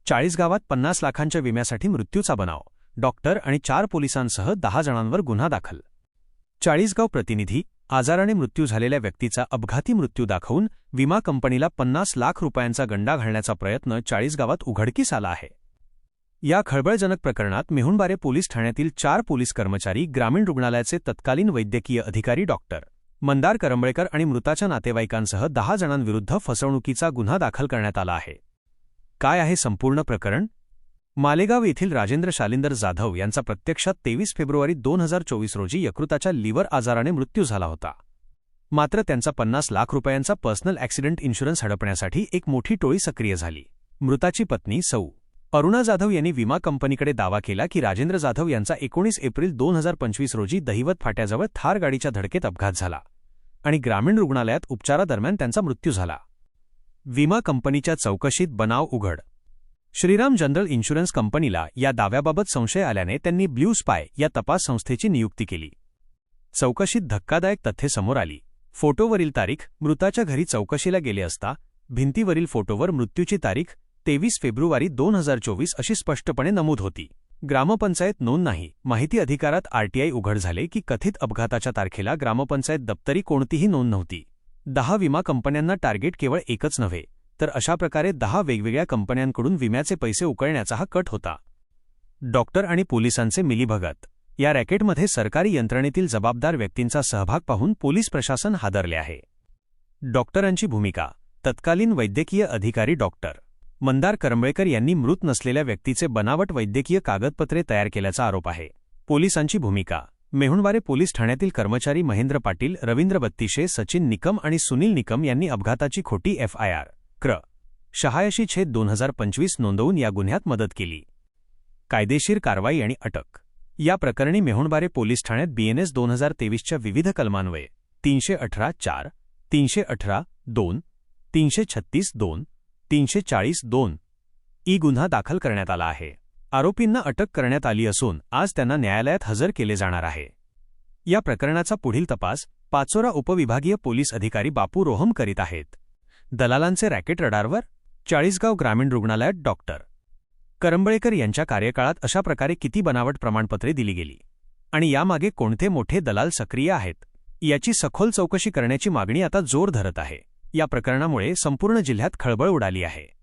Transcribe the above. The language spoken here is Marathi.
चाळीसगावात 50 लाखांच्या विम्यासाठी मृत्यूचा बनाव, डॉक्टर आणि 4 पोलिसांसह 10 जणांवर गुन्हा दाखल. चाळीसगाव प्रतिनिधी. आजाराने मृत्यू झालेल्या व्यक्तीचा अपघाती मृत्यू दाखवून विमा कंपनीला 50 लाख रुपयांचा गंडा घालण्याचा प्रयत्न चाळीसगावात उघडकीस आला आहे. या खळबळजनक प्रकरणात मेहुणबारे पोलीस ठाण्यातील 4 पोलीस कर्मचारी, ग्रामीण रुग्णालयाचे तत्कालीन वैद्यकीय अधिकारी डॉक्टर मंदार करंबळेकर आणि मृताच्या नातेवाईकांसह 10 जणांविरुद्ध फसवणुकीचा गुन्हा दाखल करण्यात आला आहे. काय आहे संपूर्ण प्रकरण? मालेगाव येथील राजेंद्र शालिंदर जाधव यांचा प्रत्यक्षात 23 फेब्रुवारी 2024 रोजी यकृताच्या लिव्हर आजाराने मृत्यू झाला होता. मात्र त्यांचा 50 लाख रुपयांचा पर्सनल ॲक्सिडेंट इन्शुरन्स हडपण्यासाठी एक मोठी टोळी सक्रिय झाली. मृताची पत्नी सौ. अरुणा जाधव यांनी विमा कंपनीकडे दावा केला की राजेंद्र जाधव यांचा 19 एप्रिल 2025 रोजी दहिवत फाट्याजवळ थार गाडीच्या धडकेत अपघात झाला आणि ग्रामीण रुग्णालयात उपचारादरम्यान त्यांचा मृत्यू झाला. विमा कंपनीच्या चौकशीत बनाव उघड. श्रीराम जनरल इन्शुरन्स कंपनीला या दाव्याबाबत संशय आल्याने त्यांनी ब्ल्यू स्पाय या तपास संस्थेची नियुक्ती केली. चौकशीत धक्कादायक तथ्ये समोर आली. फोटोवरील तारीख. मृताच्या घरी चौकशीला गेले असता भिंतीवरील फोटोवर मृत्यूची तारीख 23 फेब्रुवारी 2024 अशी स्पष्टपणे नमूद होती. ग्रामपंचायत नोंद नाही. माहिती अधिकारात आरटीआय उघड झाले की कथित अपघाताच्या तारखेला ग्रामपंचायत दप्तरी कोणतीही नोंद नव्हती. 10 विमा कंपन्यांना टार्गेट केवळ एकच नव्हे तर अशा प्रकारे 10 वेगवेगळ्या कंपन्यांकडून विम्याचे पैसे उकळण्याचा हा कट होता. डॉक्टर आणि पोलिसांचे मिलीभगत. या रॅकेटमध्ये सरकारी यंत्रणेतील जबाबदार व्यक्तींचा सहभाग पाहून पोलीस प्रशासन हादरले आहे. डॉक्टरांची भूमिका. तत्कालीन वैद्यकीय अधिकारी डॉक्टर मंदार करंबळेकर यांनी मृत नसलेल्या व्यक्तीचे बनावट वैद्यकीय कागदपत्रे तयार केल्याचा आरोप आहे. पोलिसांची भूमिका. मेहुणबारे पोलीस ठाण्यातील कर्मचारी महेंद्र पाटील, रवींद्र बत्तिशे, सचिन निकम आणि सुनील निकम यांनी अपघाताची खोटी FIR क्र. 86/2025 नोंदवून या गुन्ह्यात मदत केली. कायदेशीर कारवाई आणि अटक. या प्रकरणी मेहुणबारे पोलीस ठाण्यात BNS 2023च्या विविध कलमान्वये 318(4), 318(2), 336(2), 340(2) गुन्हा दाखल करण्यात आला आहे. आरोपींना अटक करण्यात आली असून आज त्यांना न्यायालयात हजर केले जाणार आहे. या प्रकरणाचा पुढील तपास पाचोरा उपविभागीय पोलीस अधिकारी बापू रोहम करीत आहेत. दलालांचे रॅकेट रडारवर. चाळीसगाव ग्रामीण रुग्णालयात डॉक्टर करंबळेकर यांच्या कार्यकाळात अशा प्रकारे किती बनावट प्रमाणपत्रे दिली गेली आणि यामागे कोणते मोठे दलाल सक्रिय आहेत याची सखोल चौकशी करण्याची मागणी आता जोर धरत आहे. या प्रकरणामुळे संपूर्ण जिल्ह्यात खळबळ उडाली आहे.